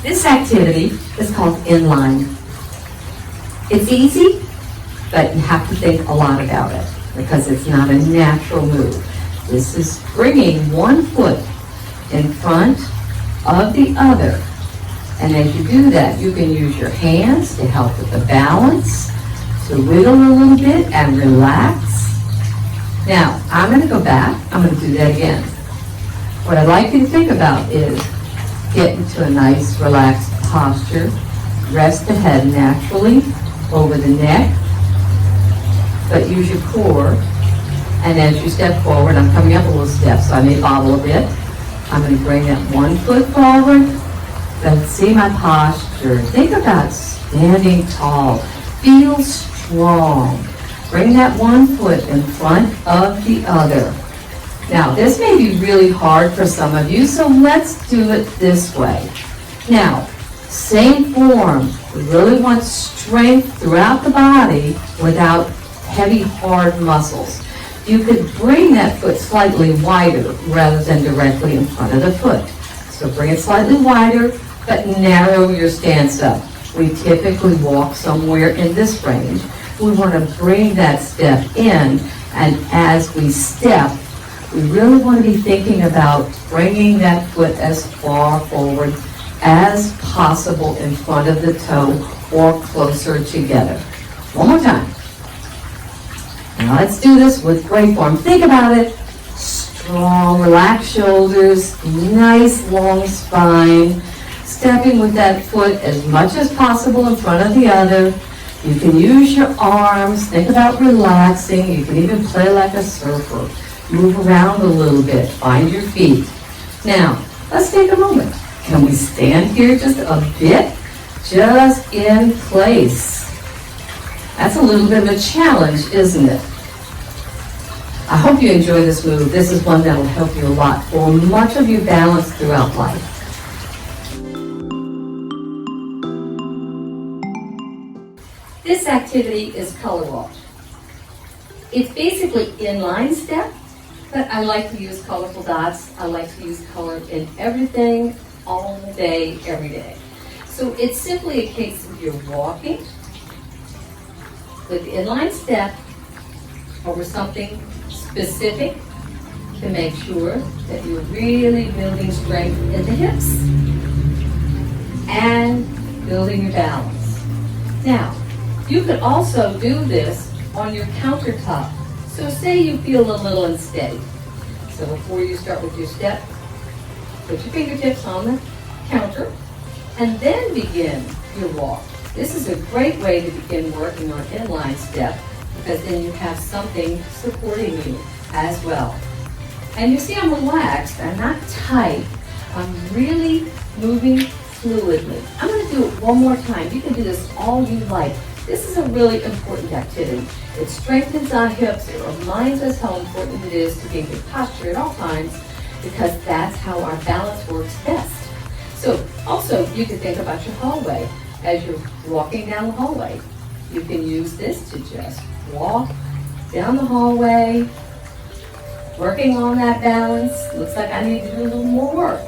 This activity is called inline. It's easy, but you have to think a lot about it because it's not a natural move. This is bringing one foot in front of the other. And as you do that, you can use your hands to help with the balance, to wiggle a little bit and relax. Now, I'm going to go back. I'm going to do that again. What I'd like you to think about is get into a nice, relaxed posture. Rest the head naturally over the neck, but use your core. And as you step forward, I'm coming up a little step, so I may bobble a bit. I'm going to bring that one foot forward. Let's see my posture. Think about standing tall. Feel strong. Bring that one foot in front of the other. Now, this may be really hard for some of you, so let's do it this way. Now, same form. We really want strength throughout the body without heavy, hard muscles. You could bring that foot slightly wider rather than directly in front of the foot. So bring it slightly wider, but narrow your stance up. We typically walk somewhere in this range. We want to bring that step in, and as we step, we really want to be thinking about bringing that foot as far forward as possible in front of the toe or closer together. One more time. Now let's do this with great form. Think about it. Strong, relaxed shoulders, nice long spine. Stepping with that foot as much as possible in front of the other. You can use your arms. Think about relaxing. You can even play like a surfer. Move around a little bit. Find your feet. Now, let's take a moment. Can we stand here just a bit? Just in place. That's a little bit of a challenge, isn't it? I hope you enjoy this move. This is one that will help you a lot for much of your balance throughout life. This activity is color walk. It's basically inline step, but I like to use colorful dots. I like to use color in everything, all day, every day. So it's simply a case of you're walking with the inline step over something specific to make sure that you're really building strength in the hips and building your balance. Now, you could also do this on your countertop. So say you feel a little unsteady. So before you start with your step, put your fingertips on the counter and then begin your walk. This is a great way to begin working on inline step because then you have something supporting you as well. And you see I'm relaxed, I'm not tight, I'm really moving fluidly. I'm going to do it one more time. You can do this all you like. This is a really important activity. It strengthens our hips. It reminds us how important it is to be in good posture at all times because that's how our balance works best. So also you can think about your hallway. As you're walking down the hallway, you can use this to just walk down the hallway, working on that balance. Looks like I need to do a little more work.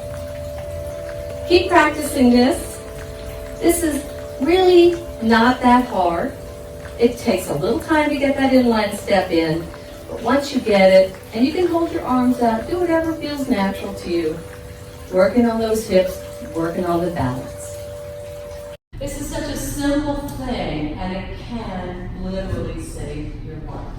Keep practicing this. This is really not that hard. It takes a little time to get that inline step in, but once you get it, and you can hold your arms out, do whatever feels natural to you, working on those hips, working on the balance. This is such a simple thing, and it can literally save your life.